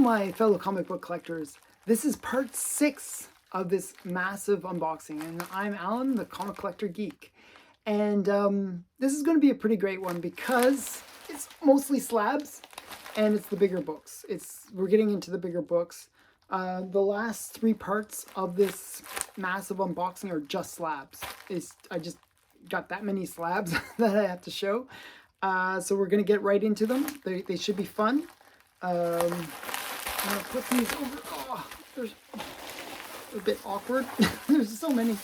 my fellow comic book collectors. This is part 6 of this massive unboxing, and I'm Alan, the comic collector geek. And this is going to be a pretty great one because it's mostly slabs, and it's the bigger books. We're getting into the bigger books. The last 3 parts of this massive unboxing are just slabs. I just got that many slabs that I have to show. So we're going to get right into them. They should be fun. I'm going to put these over. Oh, there's a bit awkward. There's so many.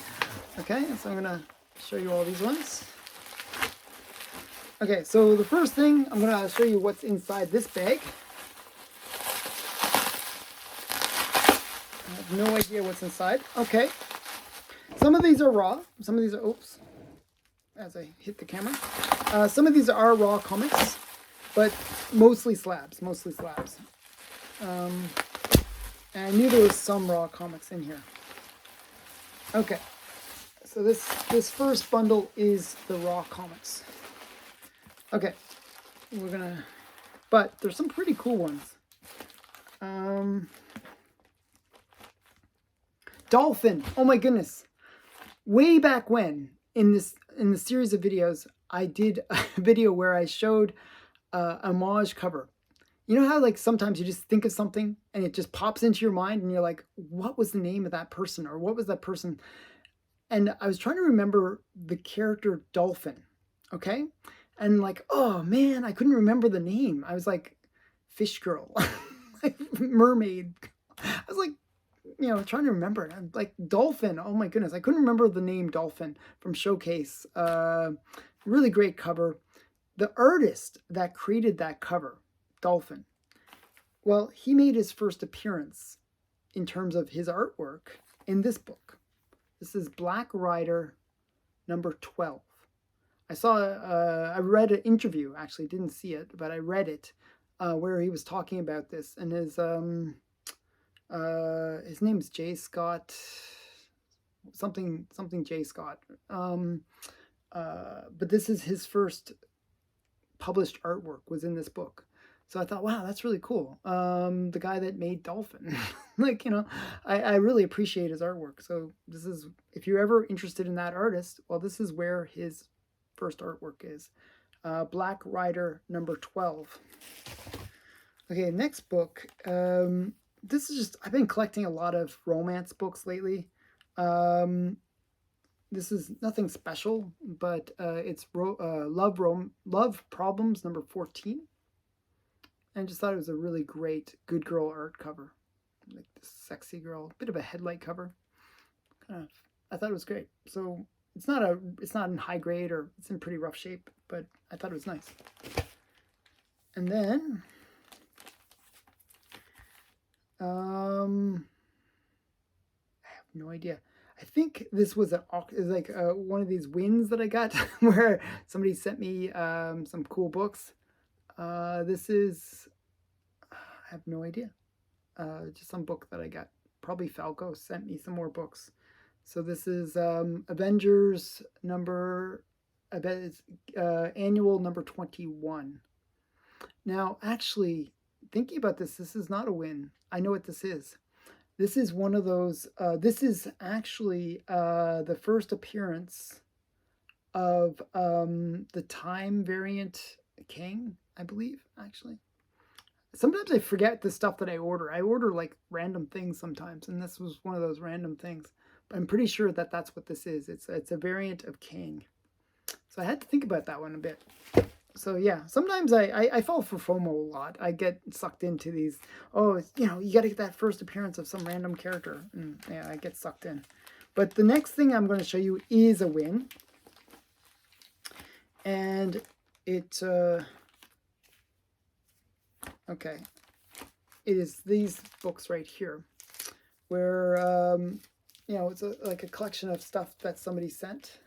Okay, so I'm going to show you all these ones. Okay, so the first thing, I'm going to show you what's inside this bag. I have no idea what's inside. Okay, some of these are raw. Some of these are, oops, as I hit the camera. Some of these are raw comics, but mostly slabs, and I knew there was some raw comics in here. Okay, so this first bundle is the raw comics. Okay, but there's some pretty cool ones. Dolphin, oh my goodness. Way back when, in the series of videos, I did a video where I showed a Homage cover. You know how like sometimes you just think of something and it just pops into your mind and you're like, what was the name of that person, or what was that person? And I was trying to remember the character Dolphin, okay? And like, oh man, I couldn't remember the name. I was like, fish girl, like mermaid. I was like, you know, trying to remember it. I'm like, Dolphin, oh my goodness. I couldn't remember the name Dolphin from Showcase. Really great cover. The artist that created that cover, Dolphin, well, he made his first appearance in terms of his artwork in this book. This is Black Rider number 12. I read an interview, actually didn't see it, but I read it, where he was talking about this, and his name's J. Scott, something J. Scott. But this is his first published artwork was in this book. So I thought, wow, that's really cool. The guy that made Dolphin, like, you know, I really appreciate his artwork. So this is, if you're ever interested in that artist, well, this is where his first artwork is. Black Rider number 12. Okay, next book. This is just, I've been collecting a lot of romance books lately. This is nothing special, but it's Love Problems number 14. And I just thought it was a really great good girl art cover. Like this sexy girl, bit of a headlight cover. I thought it was great. So it's not in high grade, or it's in pretty rough shape, but I thought it was nice. And then I have no idea. I think this was one of these wins that I got where somebody sent me some cool books. This is, I have no idea. Just some book that I got. Probably Falco sent me some more books. So this is Avengers annual number 21. Now, actually, thinking about this is not a win. I know what this is. This is one of those, this is actually the first appearance of the time variant King, I believe, actually. Sometimes I forget the stuff that I order. I order like random things sometimes, and this was one of those random things. But I'm pretty sure that that's what this is. It's a variant of King. So I had to think about that one a bit. So yeah, sometimes I fall for FOMO a lot. I get sucked into these, oh, you know, you got to get that first appearance of some random character. And yeah, I get sucked in. But the next thing I'm going to show you is a win. And it, okay, it is these books right here, where, you know, it's like a collection of stuff that somebody sent.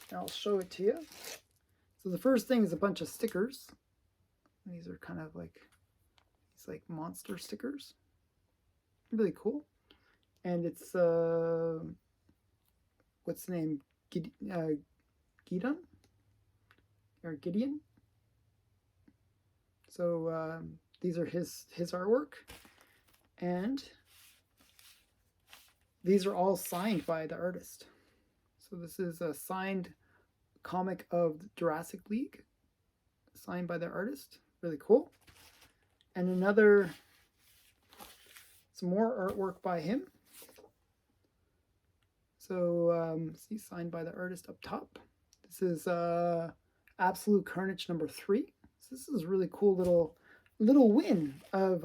And I'll show it to you. So the first thing is a bunch of stickers. These are kind of like, it's like monster stickers. Really cool. And it's, what's the name? Gideon? Or Gideon? So These are his artwork. And these are all signed by the artist. So this is a signed comic of Jurassic League, signed by the artist. Really cool. And some more artwork by him. So see, signed by the artist up top. This is Absolute Carnage #3. So this is a really cool little win of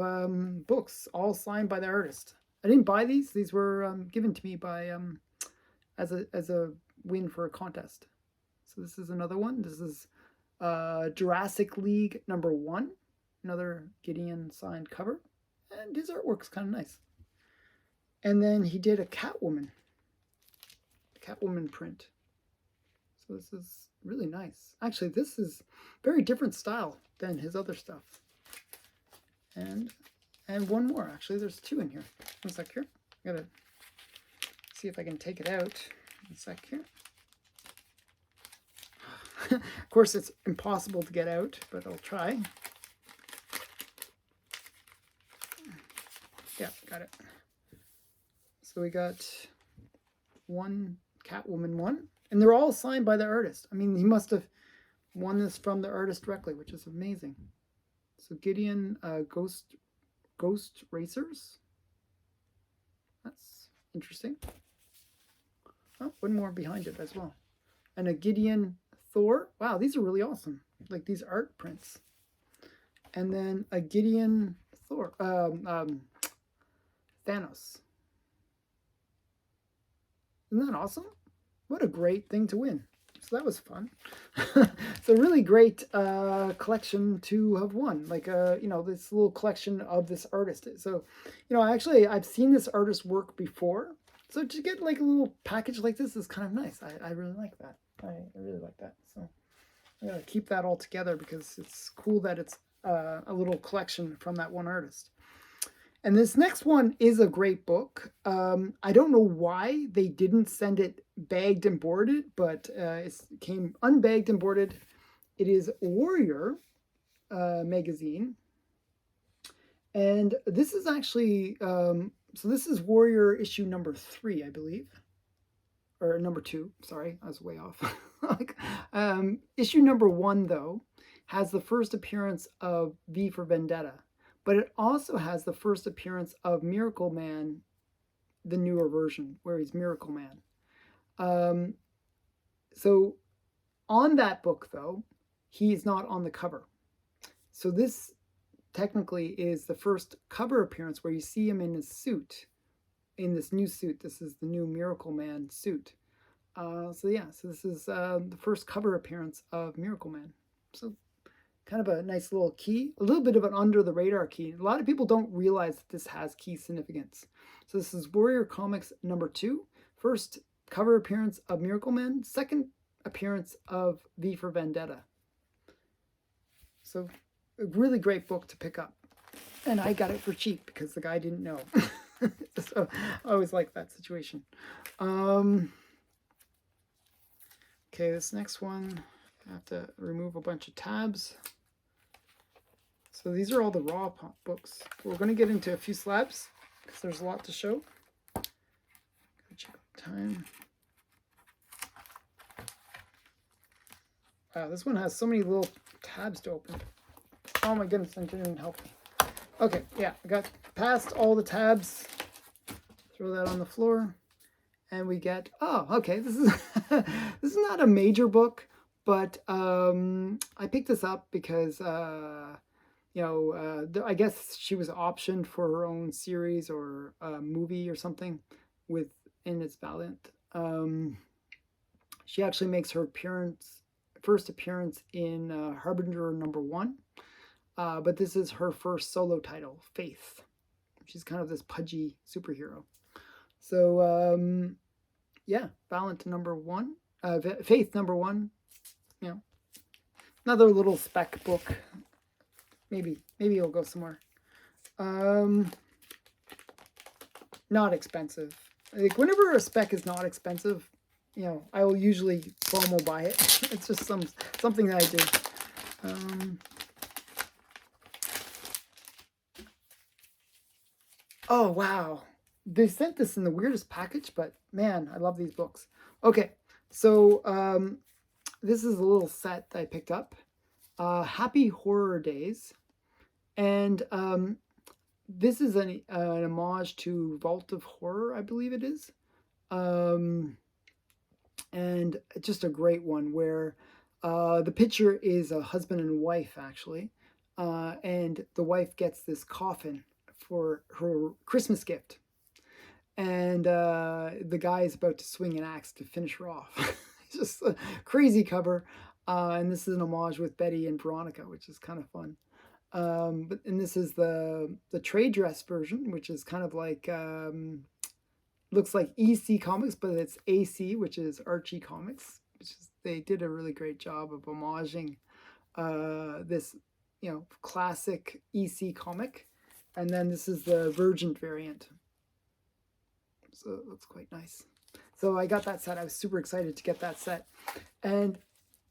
books, all signed by the artist. I didn't buy these. These were given to me by as a win for a contest. So this is another one. This is Jurassic League #1, another Gideon signed cover, and his artwork's kind of nice. And then he did a Catwoman print. So this is really nice. Actually, this is very different style than his other stuff. And one more. Actually, there's two in here. One sec here. I gotta see if I can take it out. One sec here. Of course, it's impossible to get out, but I'll try. Yeah, got it. So we got one Catwoman one, and they're all signed by the artist. I mean, he must have won this from the artist directly, which is amazing. So Gideon, Ghost Racers. That's interesting. Oh, one more behind it as well. And a Gideon Thor. Wow, these are really awesome. Like these art prints. And then a Gideon Thor. Thanos. Isn't that awesome? What a great thing to win. So that was fun. It's a really great collection to have won. Like, this little collection of this artist. So, actually, I've seen this artist work before. So to get like a little package like this is kind of nice. I really like that. I really like that. So I'm going to keep that all together because it's cool that it's a little collection from that one artist. And this next one is a great book. I don't know why they didn't send it bagged and boarded, but it came unbagged and boarded. It is Warrior magazine. And this is actually, so this is Warrior issue #3, I believe. Or #2, sorry, I was way off. Issue #1, though, has the first appearance of V for Vendetta. But it also has the first appearance of Miracle Man, the newer version, where he's Miracle Man. So on that book, though, he's not on the cover. So this technically is the first cover appearance where you see him in his suit, in this new suit. This is the new Miracle Man suit. So this is the first cover appearance of Miracle Man. So kind of a nice little key, a little bit of an under the radar key. A lot of people don't realize that this has key significance. So this is Warrior Comics #2, first cover appearance of Miracle Man, second appearance of V for Vendetta. So a really great book to pick up. And I got it for cheap because the guy didn't know. So I always like that situation. Okay, this next one, I have to remove a bunch of tabs. So these are all the raw books. We're going to get into a few slabs because there's a lot to show. Gotta check the time. Wow, this one has so many little tabs to open. Oh my goodness, that didn't even help me. Okay, yeah, I got past all the tabs. Throw that on the floor. And we get, oh, okay, this is this is not a major book, but I picked this up because I guess she was optioned for her own series or movie or something within its Valiant. She actually makes her first appearance in Harbinger #1, but this is her first solo title, Faith. She's kind of this pudgy superhero. So Valiant #1, Faith #1. Another little spec book. Maybe it'll go somewhere. Not expensive. Like whenever a spec is not expensive, I will usually FOMO buy it. It's just something that I do. Oh, wow. They sent this in the weirdest package, but man, I love these books. Okay, so this is a little set that I picked up. Happy Horror Days. And this is an homage to Vault of Horror, I believe it is. Um, and just a great one where the picture is a husband and wife, actually. And the wife gets this coffin for her Christmas gift. And the guy is about to swing an axe to finish her off. It's just a crazy cover. And this is an homage with Betty and Veronica, which is kind of fun. And this is the trade dress version, which is kind of like looks like EC Comics, but it's AC, which is Archie Comics. Which is, they did a really great job of homaging this, classic EC comic. And then this is the Virgin variant. So it looks quite nice. So I got that set. I was super excited to get that set. And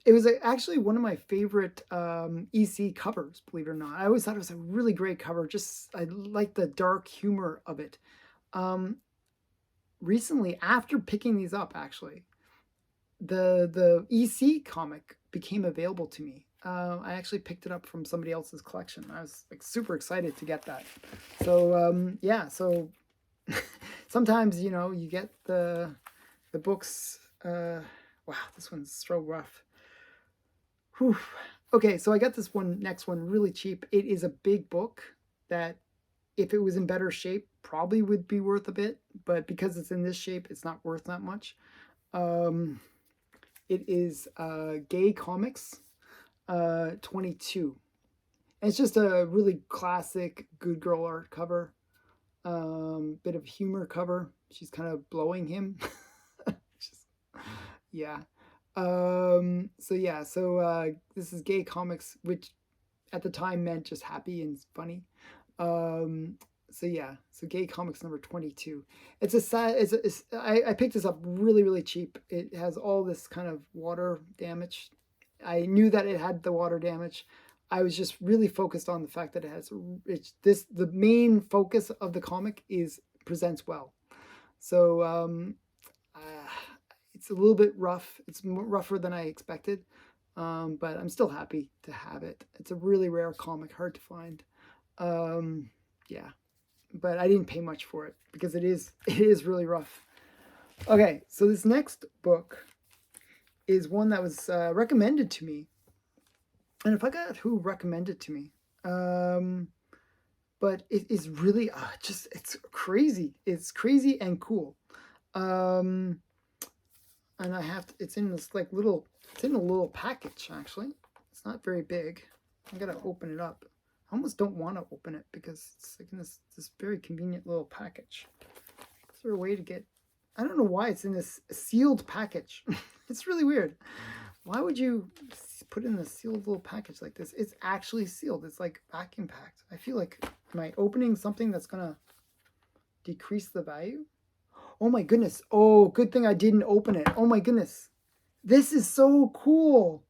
it was actually one of my favorite EC covers, believe it or not. I always thought it was a really great cover. Just, I like the dark humor of it. Recently, after picking these up, actually, the EC comic became available to me. I actually picked it up from somebody else's collection. I was like super excited to get that. So yeah, so sometimes you get the books. Wow, this one's so rough. Whew. Okay, so I got this next one really cheap. It is a big book that, if it was in better shape, probably would be worth a bit, but because it's in this shape, it's not worth that much. It is Gay Comics 22. And it's just a really classic good girl art cover. Bit of humor cover. She's kind of blowing him. Just, yeah. So this is Gay Comics, which at the time meant just happy and funny. So Gay Comics number 22. It's a sad. I picked this up really, really cheap. It has all this kind of water damage. I knew that it had the water damage. I was just really focused on the fact that the main focus of the comic is presents well. So it's a little bit rough. It's rougher than I expected, but I'm still happy to have it. It's a really rare comic, hard to find. Yeah, but I didn't pay much for it because it is really rough. Okay, so this next book is one that was recommended to me, and I forgot who recommended it to me. But it is really it's crazy. It's crazy and cool. And I have to, it's in this like little, it's in a little package actually. It's not very big. I'm gonna open it up. I almost don't want to open it because it's like in this very convenient little package. Is there a way to get, I don't know why it's in this sealed package. It's really weird. Why would you put in a sealed little package like this? It's actually sealed. It's like vacuum packed. I feel like, am I opening something that's gonna decrease the value? Oh my goodness. Oh, good thing I didn't open it. Oh my goodness. This is so cool.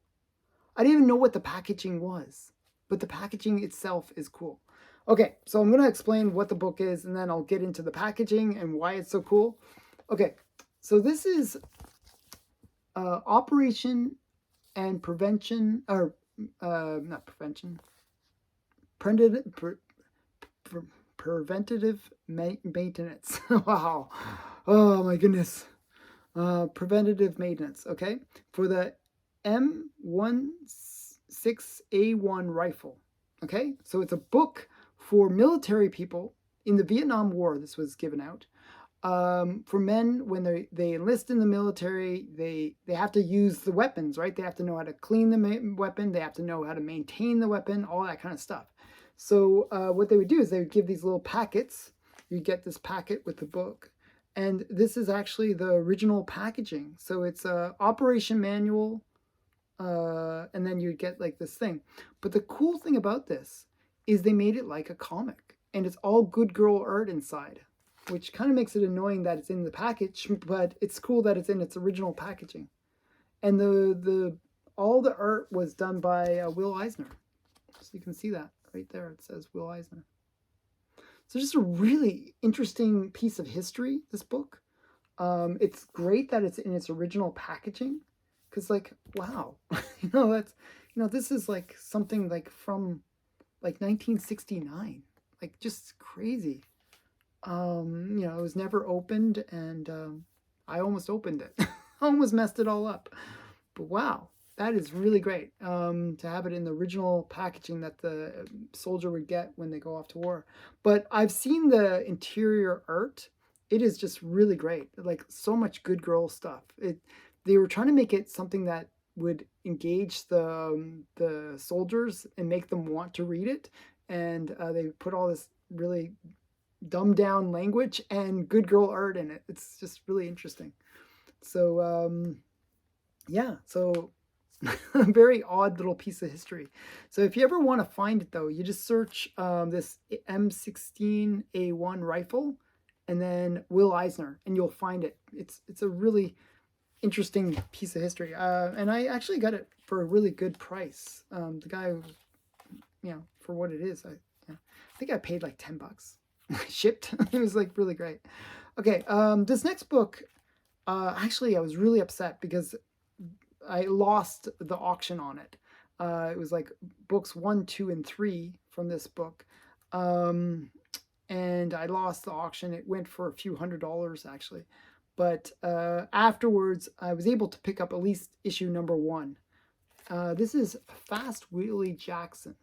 I didn't even know what the packaging was, but the packaging itself is cool. Okay, so I'm going to explain what the book is, and then I'll get into the packaging and why it's so cool. Okay, so this is Operation and Prevention, or not prevention, preventative maintenance. Wow. Oh my goodness. Preventative maintenance, okay? For the M16A1 rifle, okay? So it's a book for military people in the Vietnam War. This was given out. For men, when they enlist in the military, they have to use the weapons, right? They have to know how to clean the weapon. They have to know how to maintain the weapon, all that kind of stuff. So what they would do is they would give these little packets. You get this packet with the book. And this is actually the original packaging. So it's a operation manual, and then you get like this thing. But the cool thing about this is they made it like a comic. And it's all good girl art inside, which kind of makes it annoying that it's in the package, but it's cool that it's in its original packaging. And all the art was done by Will Eisner. So you can see that right there. It says Will Eisner. So just a really interesting piece of history, this book. It's great that it's in its original packaging, because like, wow, that's, this is like something like from like 1969, like just crazy. It was never opened, and I almost opened it. Almost messed it all up. But wow, that is really great, to have it in the original packaging that the soldier would get when they go off to war. But I've seen the interior art. It is just really great. Like, so much good girl stuff. They were trying to make it something that would engage the soldiers and make them want to read it. And they put all this really dumbed down language and good girl art in it. It's just really interesting. So yeah, so a very odd little piece of history. So if you ever want to find it, though, you just search this M16A1 rifle and then Will Eisner, and you'll find it. It's a really interesting piece of history, and I actually got it for a really good price. The guy, for what it is, I think I paid like $10 shipped. It was like really great. Okay, this next book, actually I was really upset because I lost the auction on it. It was like books 1, 2, and 3 from this book. And I lost the auction. It went for a few $100s actually. But afterwards, I was able to pick up at least issue number 1. This is Fast Willy Jackson.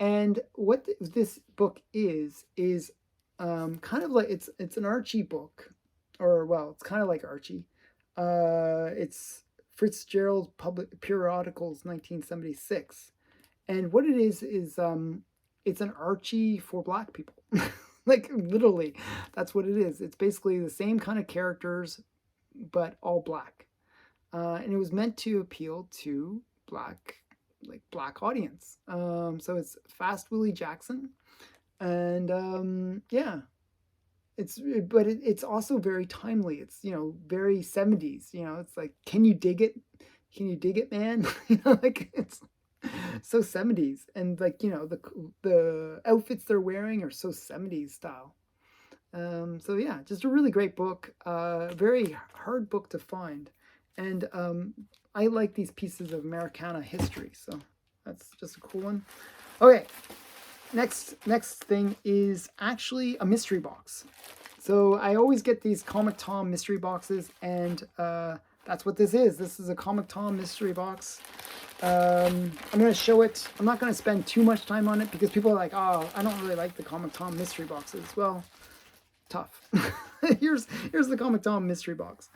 And what this book is kind of like, it's an Archie book. Or, well, it's kind of like Archie. It's Fitzgerald Public Periodicals, 1976. And what it is it's an Archie for Black people. Like, literally, that's what it is. It's basically the same kind of characters, but all black. And it was meant to appeal to black audience. So it's Fast Willy Jackson. And yeah. But it's also very timely. It's, very 70s, it's like, can you dig it? Can you dig it, man? Like, it's so 70s. And like, the outfits they're wearing are so 70s style. So yeah, just a really great book. Very hard book to find. And I like these pieces of Americana history. So that's just a cool one. Okay. Next thing is actually a mystery box. So I always get these Comic Tom mystery boxes, and that's what this is. This is a Comic Tom mystery box. I'm going to show it. I'm not going to spend too much time on it because people are like, oh, I don't really like the Comic Tom mystery boxes. Well, tough. here's the Comic Tom mystery box.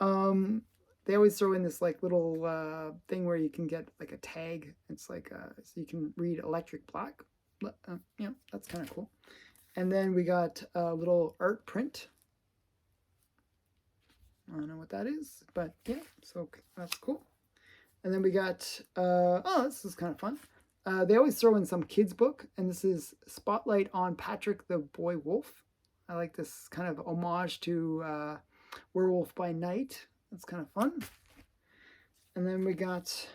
They always throw in this like little thing where you can get like a tag. It's like so you can read Electric Black. That's kind of cool. And then we got a little art print. I don't know what that is, but yeah, so that's cool. And then we got, this is kind of fun. They always throw in some kids book, and this is Spotlight on Patrick the Boy Wolf. I like this kind of homage to Werewolf by Night. That's kind of fun. And then we got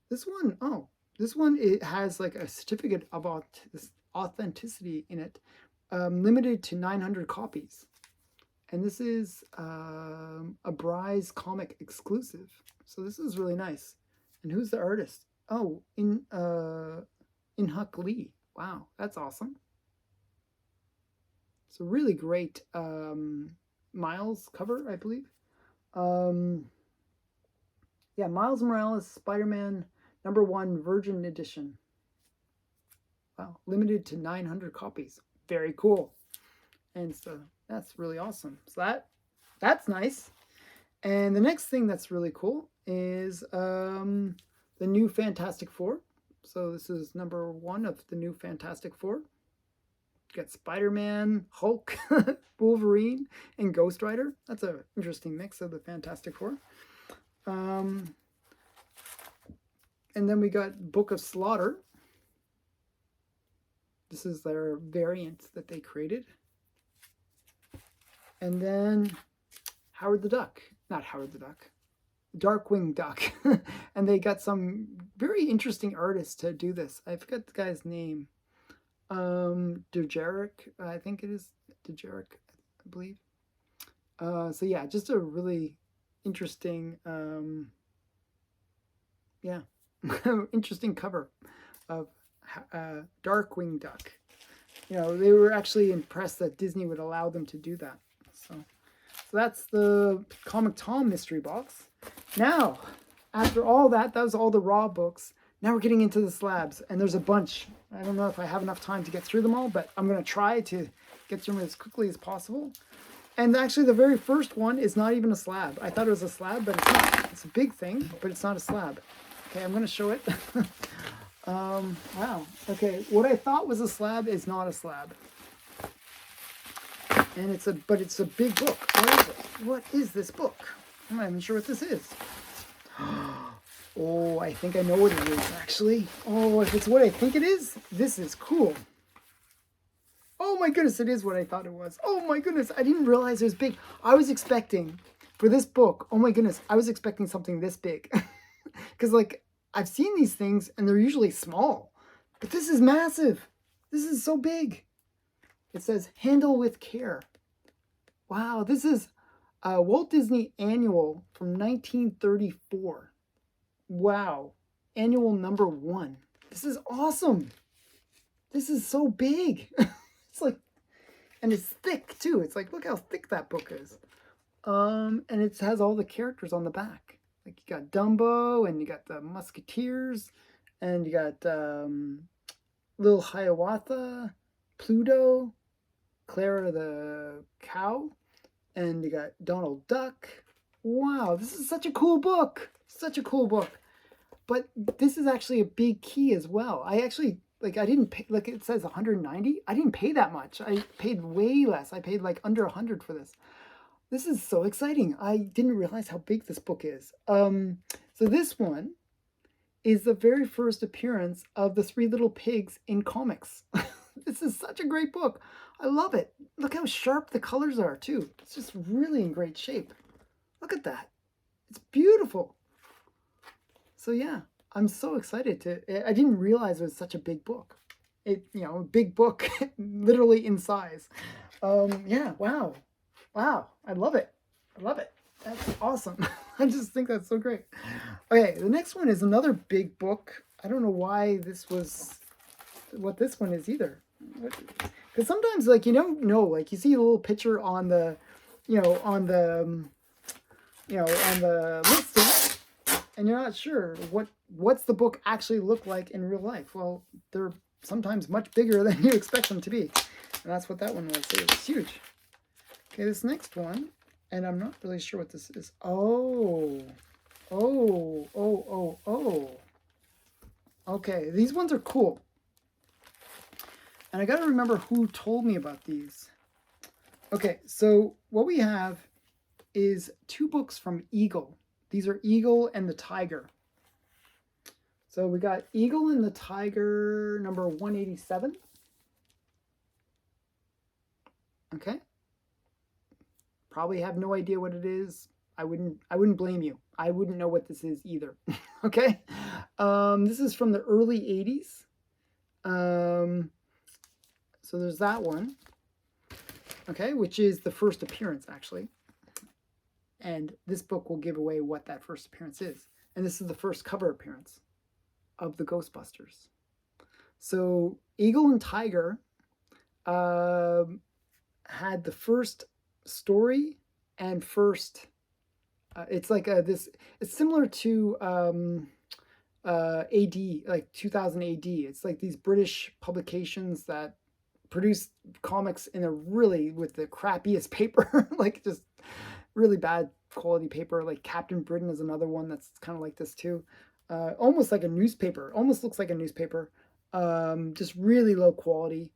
this one. Oh, this one, it has like a certificate about this authenticity in it, limited to 900 copies. And this is a Bry's comic exclusive. So this is really nice. And who's the artist? Oh, In-Huk Lee. Wow, that's awesome. It's a really great Miles cover, I believe. Yeah, Miles Morales, Spider-Man #1 Virgin Edition. Wow, limited to 900 copies. Very cool. And so that's really awesome. So that's nice. And the next thing that's really cool is the new Fantastic Four. So this is #1 of the new Fantastic Four. Got Spider-Man, Hulk, Wolverine, and Ghost Rider. That's an interesting mix of the Fantastic Four. And then we got Book of Slaughter. This is their variant that they created. And then Howard the Duck. Not Howard the Duck. Darkwing Duck. And they got some very interesting artists to do this. I forgot the guy's name. Dejeric, I think it is Dejeric, I believe. So yeah, just a really interesting, yeah, interesting cover of Darkwing Duck. You know, they were actually impressed that Disney would allow them to do that. So that's the Comic Tom mystery box. Now, after all that, that was all the raw books. Now we're getting into the slabs, and there's a bunch. I don't know if I have enough time to get through them all, but I'm going to try to get through them as quickly as possible. And actually, the very first one is not even a slab. I thought it was a slab, but it's not. It's a big thing, but it's not a slab. Okay, I'm going to show it. Wow. Okay, what I thought was a slab is not a slab. And it's a big book. What is it? What is this book? I'm not even sure what this is. Oh, I think I know what it is, actually. Oh, if it's what I think it is, this is cool. Oh my goodness, it is what I thought it was. Oh my goodness, I didn't realize it was big. I was expecting, for this book, oh my goodness, I was expecting something this big. Because, like, I've seen these things, and they're usually small. But this is massive. This is so big. It says, handle with care. Wow, this is a Walt Disney Annual from 1934. Wow, annual number 1. This is awesome. This is so big. It's like, and it's thick too. It's like, look how thick that book is. And it has all the characters on the back. Like, you got Dumbo, and you got the Musketeers, and you got Little Hiawatha, Pluto, Clara the cow, and you got Donald Duck. Wow, this is such a cool book. Such a cool book. But this is actually a big key as well. I actually, like, I didn't pay, like it says 190. I didn't pay that much. I paid way less. I paid like under 100 for this. This is so exciting. I didn't realize how big this book is. So this one is the very first appearance of the Three Little Pigs in comics. This is such a great book. I love it. Look how sharp the colors are too. It's just really in great shape. Look at that. It's beautiful. So yeah, I'm so excited to, I didn't realize it was such a big book. A big book, literally in size. Yeah, wow. Wow, I love it. I love it. That's awesome. I just think that's so great. Okay, the next one is another big book. I don't know why this was, what this one is either. Because sometimes, like, you don't know, like, you see a little picture on the, on the listing, and you're not sure what's the book actually look like in real life. Well, they're sometimes much bigger than you expect them to be. And that's what that one was. It was huge. Okay, this next one, and I'm not really sure what this is. Oh. Okay, these ones are cool. And I got to remember who told me about these. Okay, so what we have is 2 books from Eagle. These are Eagle and the Tiger. So we got Eagle and the Tiger number 187. Okay. Probably have no idea what it is. I wouldn't blame you. I wouldn't know what this is either. Okay. This is from the early 80s. So there's that one. Okay, which is the first appearance actually. And this book will give away what that first appearance is. And this is the first cover appearance of the Ghostbusters. So Eagle and Tiger had the first story and first it's like it's similar to AD, like 2000 AD. It's like these British publications that produce comics in a really, with the crappiest paper, like just really bad quality paper. Like Captain Britain is another one that's kind of like this too. Almost like a newspaper, almost looks like a newspaper. Just really low quality.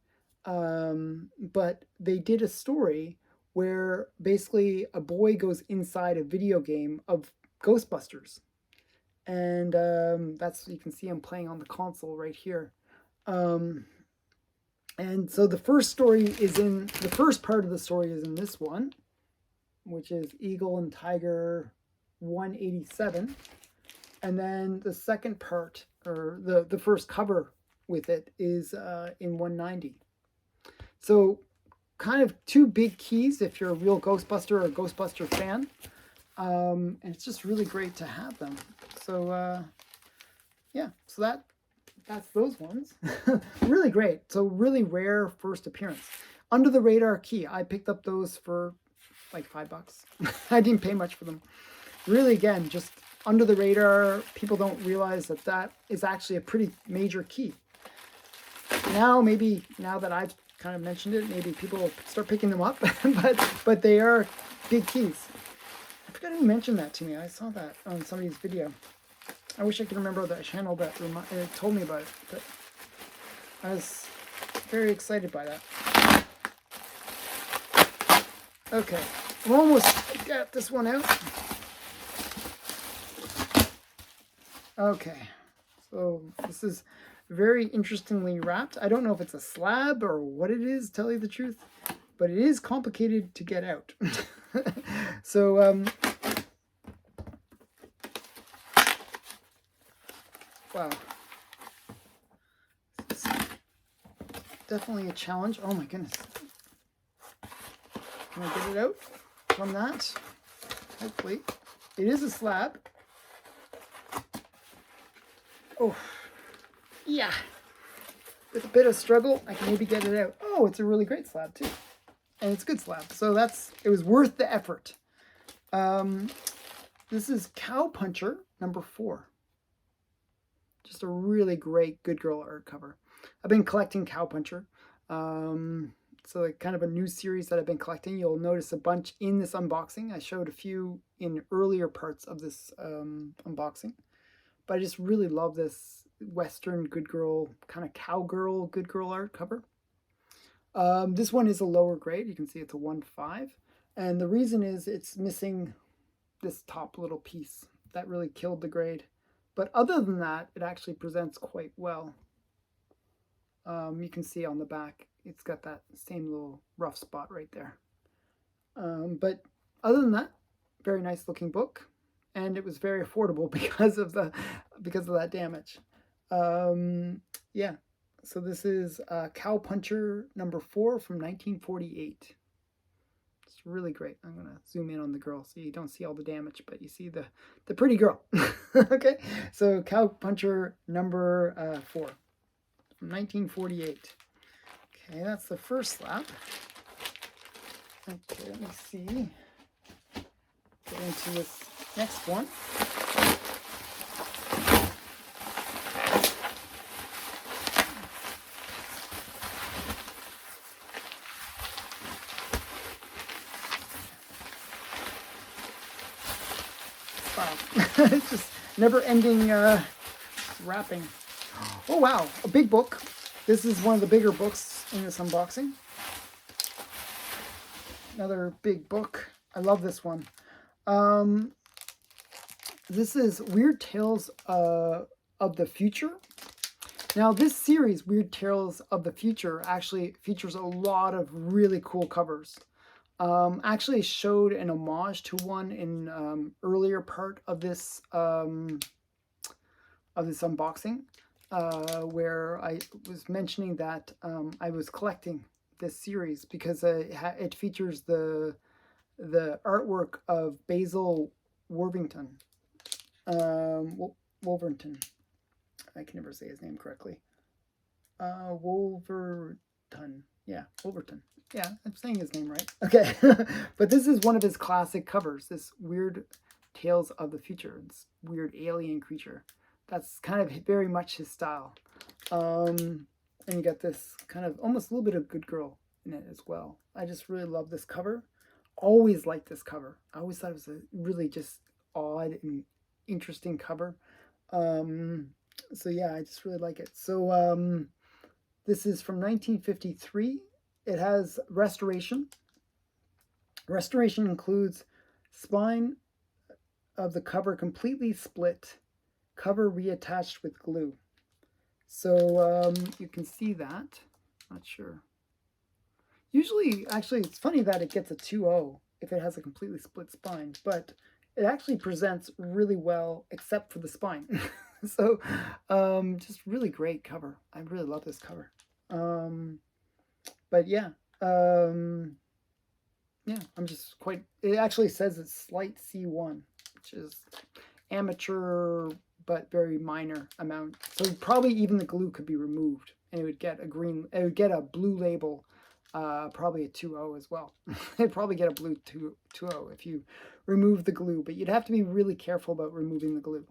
But they did a story where basically a boy goes inside a video game of Ghostbusters. And that's, you can see him playing on the console right here. And so the first part of the story is in this one, which is Eagle and Tiger 187. And then the second part, or the first cover, with it is in 190. So kind of two big keys if you're a real Ghostbuster or Ghostbuster fan. And it's just really great to have them. So yeah, so that's those ones. Really great. So really rare first appearance. Under the radar key. I picked up those for like $5. I didn't pay much for them. Really, again, just under the radar. People don't realize that that is actually a pretty major key. Now, maybe now that I've kind of mentioned it, maybe people will start picking them up. but they are big keys. I forgot who mentioned that to me. I saw that on somebody's video. I wish I could remember the channel that told me about it, but I was very excited by that. Okay, we almost got this one out. Okay, so this is very interestingly wrapped. I don't know if it's a slab or what it is, tell you the truth, but it is complicated to get out. So, wow. It's definitely a challenge. Oh my goodness. Can I get it out from that? Hopefully. It is a slab. Oh, yeah. With a bit of struggle, I can maybe get it out. Oh, it's a really great slab too. And it's a good slab. So it was worth the effort. This is Cowpuncher number 4. Just a really great Good Girl art cover. I've been collecting Cowpuncher. So like kind of a new series that I've been collecting. You'll notice a bunch in this unboxing. I showed a few in earlier parts of this unboxing. But I just really love this Western Good Girl, kind of cowgirl Good Girl art cover. This one is a lower grade. You can see it's a 1.5. And the reason is it's missing this top little piece. That really killed the grade. But other than that, it actually presents quite well. You can see on the back, it's got that same little rough spot right there. But other than that, very nice looking book. And it was very affordable because of that damage. Yeah, so this is Cowpuncher number 4 from 1948. It's really great. I'm gonna zoom in on the girl so you don't see all the damage, but you see the pretty girl. Okay, so Cowpuncher number 4 from 1948. Okay, that's the first slab. Okay, let me see. Get into this next one. Wow. It's just never-ending wrapping. Oh wow, a big book. This is one of the bigger books in this unboxing. Another big book. I love this one. This is Weird Tales of the Future. Now this series, Weird Tales of the Future, actually features a lot of really cool covers. Actually showed an homage to one in earlier part of this unboxing, where I was mentioning that I was collecting this series because it features the artwork of Basil Wolverton. Wolverton. I can never say his name correctly. Wolverton. Yeah, Wolverton. Yeah, I'm saying his name right. Okay. But this is one of his classic covers, this Weird Tales of the Future, this weird alien creature. That's kind of very much his style. And you got this kind of almost a little bit of Good Girl in it as well. I just really love this cover. Always liked this cover. I always thought it was a really just odd and interesting cover. So yeah, I just really like it. So this is from 1953. It has restoration. Restoration includes spine of the cover completely split, cover reattached with glue. So you can see that. Not sure. Usually, actually, it's funny that it gets a 2.0 if it has a completely split spine, but it actually presents really well except for the spine. So, just really great cover. I really love this cover. But yeah, yeah, I'm just quite. It actually says it's slight C1, which is amateur but very minor amount. So probably even the glue could be removed, and it would get a green. It would get a blue label, probably a 2.0 as well. It'd probably get a blue 2.0 if you remove the glue, but you'd have to be really careful about removing the glue.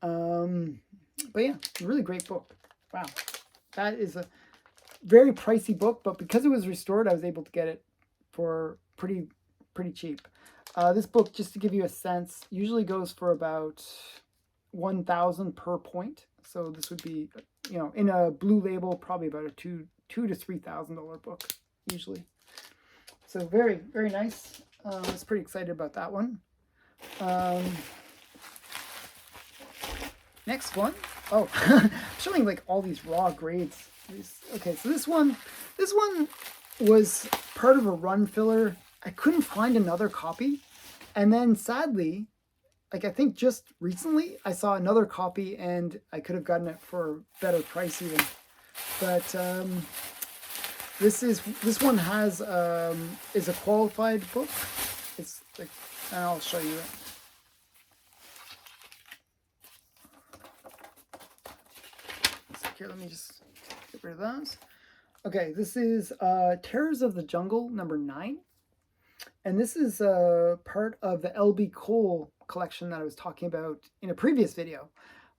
But yeah, really great book. Wow, that is a very pricey book, but because it was restored, I was able to get it for pretty cheap. This book, just to give you a sense, usually goes for about 1,000 per point. So this would be, you know, in a blue label, probably about a $2,000 to $3,000 book usually. So very nice. I was pretty excited about that one. Next one. Oh, I'm showing like all these raw grades. Okay, so this one was part of a run filler. I couldn't find another copy, and then sadly, like I think just recently, I saw another copy, and I could have gotten it for a better price even. But this one has is a qualified book. It's like, and I'll show you it. Here, let me just get rid of those. Okay, this is Terrors of the Jungle #9. And this is part of the L.B. Cole collection that I was talking about in a previous video,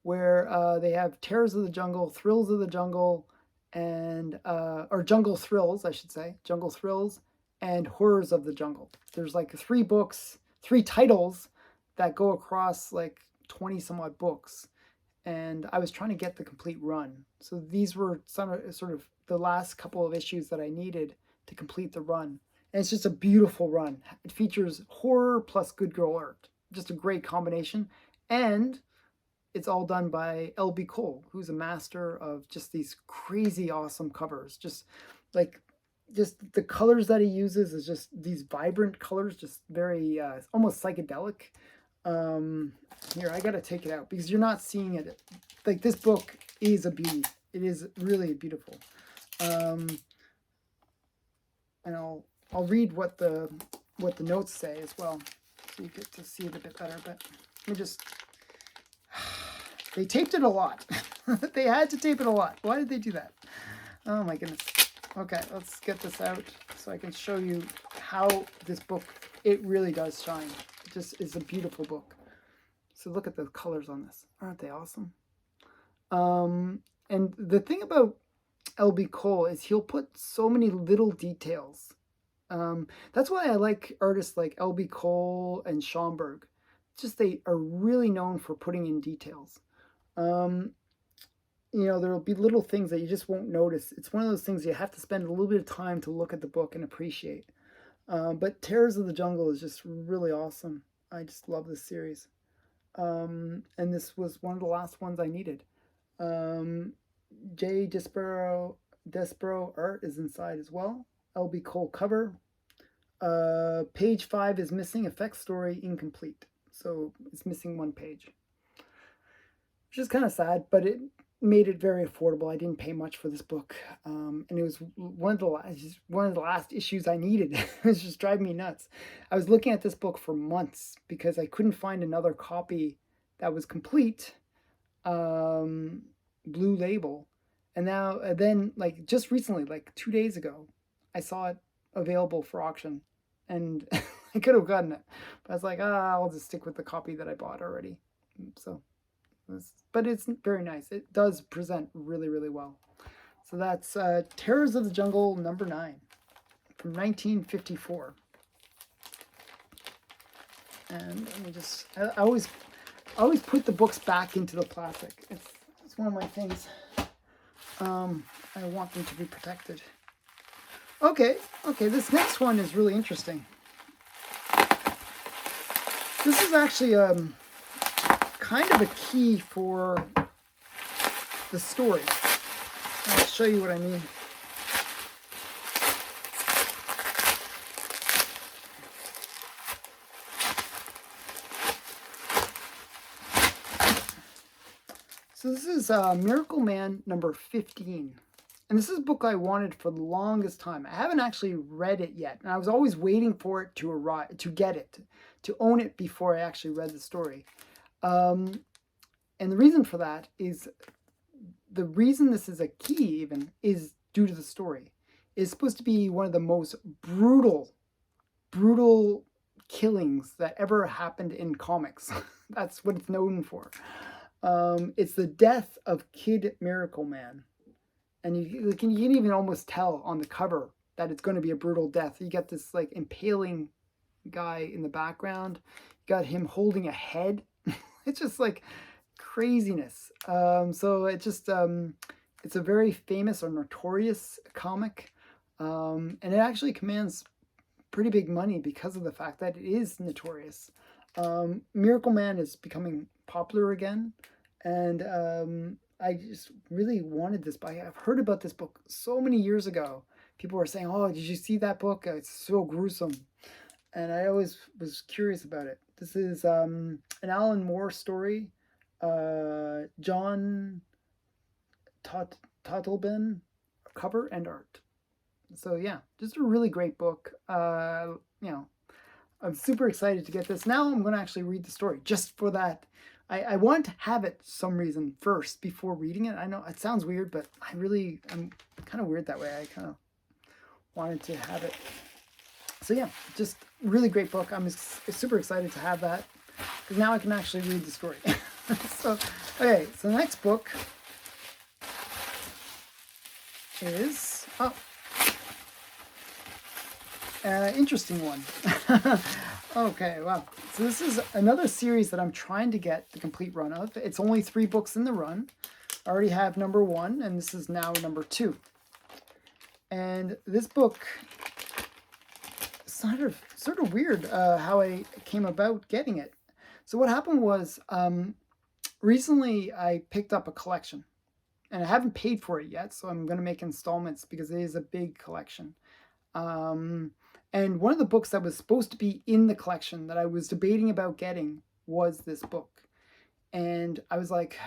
where they have Terrors of the Jungle, Thrills of the Jungle, and or Jungle Thrills, I should say, Jungle Thrills, and Horrors of the Jungle. There's like 3 books, 3 titles that go across like 20 some odd books. And I was trying to get the complete run. So these were some sort of the last couple of issues that I needed to complete the run. And it's just a beautiful run. It features horror plus good girl art. Just a great combination. And it's all done by L.B. Cole, who's a master of just these crazy awesome covers. Just the colors that he uses is just these vibrant colors, just very almost psychedelic. Here, I gotta take it out because you're not seeing it. Like, this book is a beauty. It is really beautiful. And I'll read what the notes say as well, so you get to see it a bit better. But let me just. They taped it a lot. They had to tape it a lot. Why did they do that? Oh my goodness. Okay, let's get this out so I can show you how this book, it really does shine. It just is a beautiful book. So look at the colors on this. Aren't they awesome? And the thing about L.B. Cole is he'll put so many little details. That's why I like artists like L.B. Cole and Schomburg. Just they are really known for putting in details. You know, there'll be little things that you just won't notice. It's one of those things you have to spend a little bit of time to look at the book and appreciate. But Terrors of the Jungle is just really awesome. I just love this series. And this was one of the last ones I needed. J. Despero art is inside as well. L.B. Cole cover. Page 5 is missing. Effect story incomplete. So it's missing 1 page. Which is kind of sad, but it made it very affordable. I didn't pay much for this book. And it was one of the last issues I needed. It was just driving me nuts. I was looking at this book for months because I couldn't find another copy that was complete, blue label. And then like just recently, like 2 days ago, I saw it available for auction, and I could have gotten it, but I was like, I'll just stick with the copy that I bought already. So, but it's very nice. It does present really, really well. So that's Terrors of the Jungle #9 from 1954. And let me just, I always put the books back into the plastic. It's one of my things. I want them to be protected. Okay, this next one is really interesting. This is actually kind of a key for the story. I'll show you what I mean. So this is Miracle Man number 15. And this is a book I wanted for the longest time. I haven't actually read it yet. And I was always waiting for it to arrive, to get it, to own it before I actually read the story. And the reason for that is, the reason this is a key even is due to the story. It's supposed to be one of the most brutal killings that ever happened in comics. That's what it's known for. It's the death of Kid Miracle Man. And you can even almost tell on the cover that it's going to be a brutal death. You get this like impaling guy in the background. You got him holding a head. It's just like craziness. So it just it's a very famous or notorious comic. And it actually commands pretty big money because of the fact that it is notorious. Miracle Man is becoming popular again. And I just really wanted this book. I've heard about this book so many years ago. People were saying, oh, did you see that book? It's so gruesome. And I always was curious about it. This is an Alan Moore story. John Totleben, cover and art. So yeah, just a really great book. You know, I'm super excited to get this. Now I'm going to actually read the story just for that. I want to have it some reason first before reading it. I know it sounds weird, but I'm kind of weird that way. I kind of wanted to have it. So yeah, just really great book. I'm super excited to have that because now I can actually read the story. So, okay, so the next book is, interesting one. Okay, wow. So this is another series that I'm trying to get the complete run of. It's only 3 books in the run. I already have number 1, and this is now number 2. And this book, sort of weird how I came about getting it. So what happened was, recently I picked up a collection. And I haven't paid for it yet, so I'm going to make installments because it is a big collection. And one of the books that was supposed to be in the collection that I was debating about getting was this book. And I was like,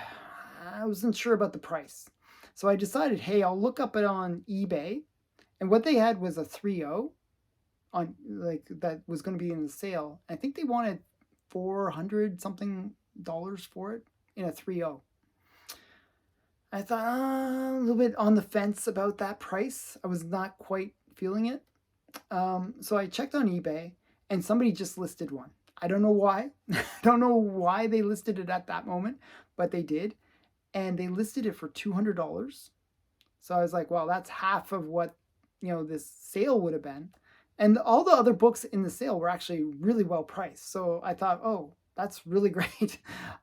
I wasn't sure about the price. So I decided, hey, I'll look up it on eBay. And what they had was a 3.0 on, like, that was going to be in the sale. I think they wanted $400 something for it in a 3.0. I thought, a little bit on the fence about that price. I was not quite feeling it. So I checked on eBay and somebody just listed one. I don't know why. I don't know why they listed it at that moment, but they did. And they listed it for $200. So I was like, well, that's half of what, this sale would have been. And all the other books in the sale were actually really well priced. So I thought, oh, that's really great.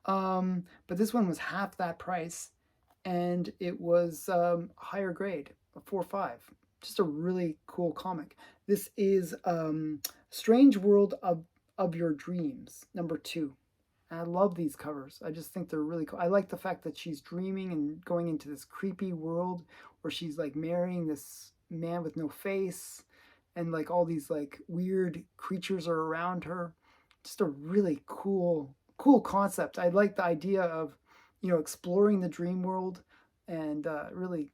But this one was half that price. And it was higher grade, a 4.5. Just a really cool comic. This is Strange World of Your Dreams, number 2. And I love these covers. I just think they're really cool. I like the fact that she's dreaming and going into this creepy world where she's like marrying this man with no face, and like all these like weird creatures are around her. Just a really cool concept. I like the idea of exploring the dream world and really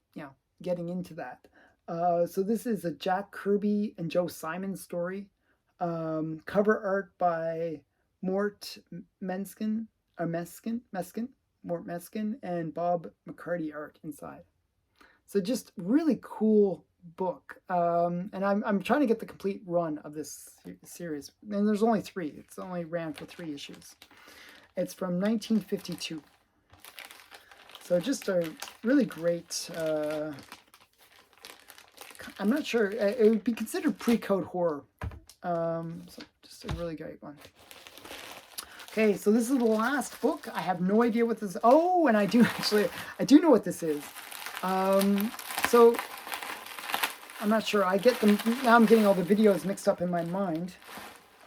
getting into that. So this is a Jack Kirby and Joe Simon story. Cover art by Mort Meskin, and Bob McCarty art inside. So just really cool book. And I'm trying to get the complete run of this series. And there's only 3. It's only ran for 3 issues. It's from 1952. So just a really great, I'm not sure, it would be considered pre-code horror. So just a really great one. Okay, so this is the last book. I have no idea what this is. Oh, and I do know what this is. So I'm not sure. Now I'm getting all the videos mixed up in my mind.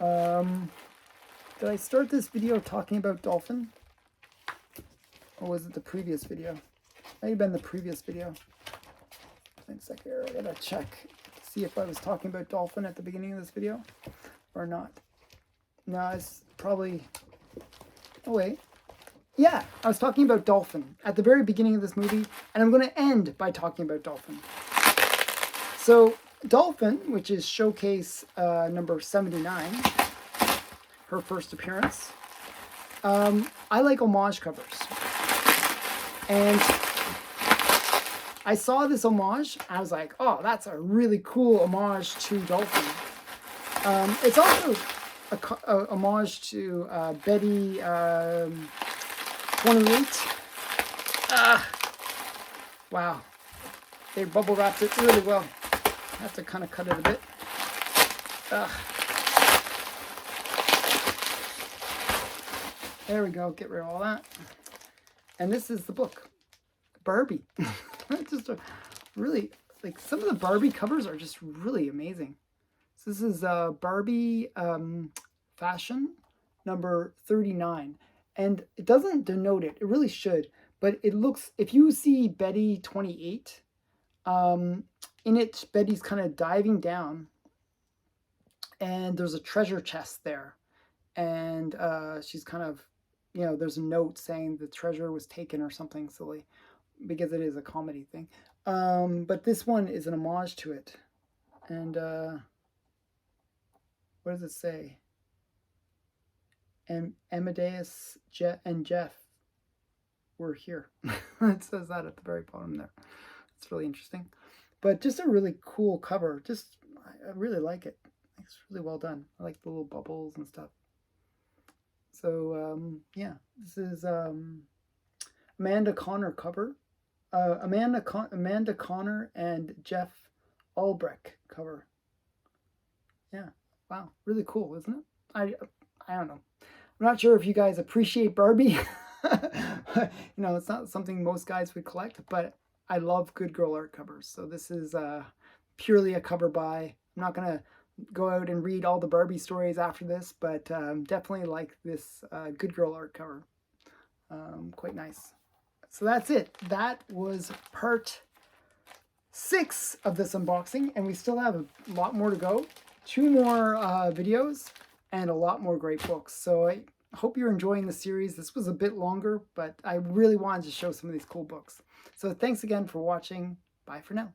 Did I start this video talking about Dolphin? Or was it the previous video? Might have been the previous video. Wait a second here, I gotta check to see if I was talking about Dolphin at the beginning of this video or not. No, it's probably, oh wait, Yeah, I was talking about Dolphin at the very beginning of this movie, and I'm going to end by talking about Dolphin. So, Dolphin, which is showcase number 79, her first appearance. I like homage covers. And I saw this homage, I was like, oh, that's a really cool homage to Dolphin. It's also a homage to Betty 28. Wow. They bubble wrapped it really well. I have to kind of cut it a bit. There we go. Get rid of all that. And this is the book. Barbie. Just a really, like, some of the Barbie covers are just really amazing. So this is Barbie Fashion number 39. And it doesn't denote it. It really should. But it looks, if you see Betty 28, in it, Betty's kind of diving down. And there's a treasure chest there. And she's kind of, you know, there's a note saying the treasure was taken or something silly. Because it is a comedy thing. But this one is an homage to it. And what does it say? And Amadeus and Jeff were here. It says that at the very bottom there. It's really interesting. But just a really cool cover. Just, I really like it. It's really well done. I like the little bubbles and stuff. So, yeah. This is Amanda Connor cover. Amanda Connor and Jeff Albrecht cover. Yeah, wow, really cool, isn't it? I don't know. I'm not sure if you guys appreciate Barbie. You know, it's not something most guys would collect, but I love good girl art covers. So this is purely a cover buy. I'm not gonna go out and read all the Barbie stories after this, but definitely like this good girl art cover. Quite nice. So that's it. That was part 6 of this unboxing, and we still have a lot more to go. 2 more videos and a lot more great books. So I hope you're enjoying the series. This was a bit longer, but I really wanted to show some of these cool books. So thanks again for watching. Bye for now.